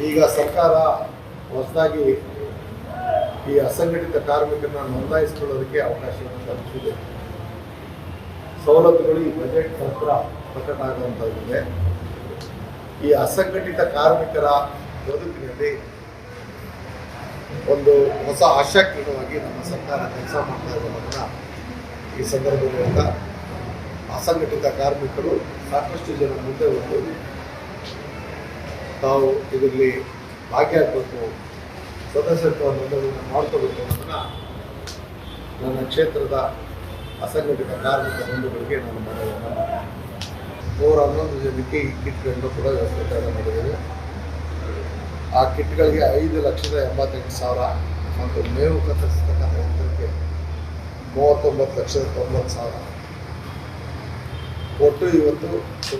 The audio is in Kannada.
ಈಗ ಸರ್ಕಾರ ಹೊಸದಾಗಿ ಈ ಅಸಂಘಟಿತ ಕಾರ್ಮಿಕರನ್ನ ನೋಂದಾಯಿಸಿಕೊಳ್ಳೋದಕ್ಕೆ ಅವಕಾಶವನ್ನು ಕಲ್ಪಿಸಿದೆ. ಸವಲತ್ತುಗಳು ಈ ಬಜೆಟ್ ನಂತರ ಪ್ರಕಟ ಆಗುವಂಥದ್ದಿದೆ. ಈ ಅಸಂಘಟಿತ ಕಾರ್ಮಿಕರ ಬದುಕಿನಲ್ಲಿ ಒಂದು ಹೊಸ ಆಶಾಕಿರಣವಾಗಿ ನಮ್ಮ ಸರ್ಕಾರ ಕೆಲಸ ಮಾಡ್ತಾ ಇರೋದನ್ನ ಈ ಸಂದರ್ಭದಿಂದ ಅಸಂಘಟಿತ ಕಾರ್ಮಿಕರು ಸಾಕಷ್ಟು ಜನ ಮುಂದೆ ಬಂದು ತಾವು ಇದರಲ್ಲಿ ಭಾಗಿಯಾಗಬೇಕು, ಸದಸ್ಯತ್ವ ನೋಂದಣಿಯನ್ನು ಮಾಡ್ಕೋಬೇಕು ಅನ್ನೋದನ್ನ ನನ್ನ ಕ್ಷೇತ್ರದ ಅಸಂಘಟಿತ ಕಾರ್ಮಿಕ ಬಂಧುಗಳಿಗೆ ನಾನು ಮನವಿಯನ್ನು 111 ಜನಕ್ಕೆ ಈ ಕಿಟ್ಗಳನ್ನು ಕೂಡ ವ್ಯವಸ್ಥೆ ಮಾಡಿದ್ದೇವೆ. ಆ ಕಿಟ್ಗಳಿಗೆ 5,88,000 ಮತ್ತು ಮೇವು ಕತ್ತರಿಸತಕ್ಕಂಥ ಯಂತ್ರಕ್ಕೆ 39,90,000 ಒಟ್ಟು ಇವತ್ತು ಸುಮಾರು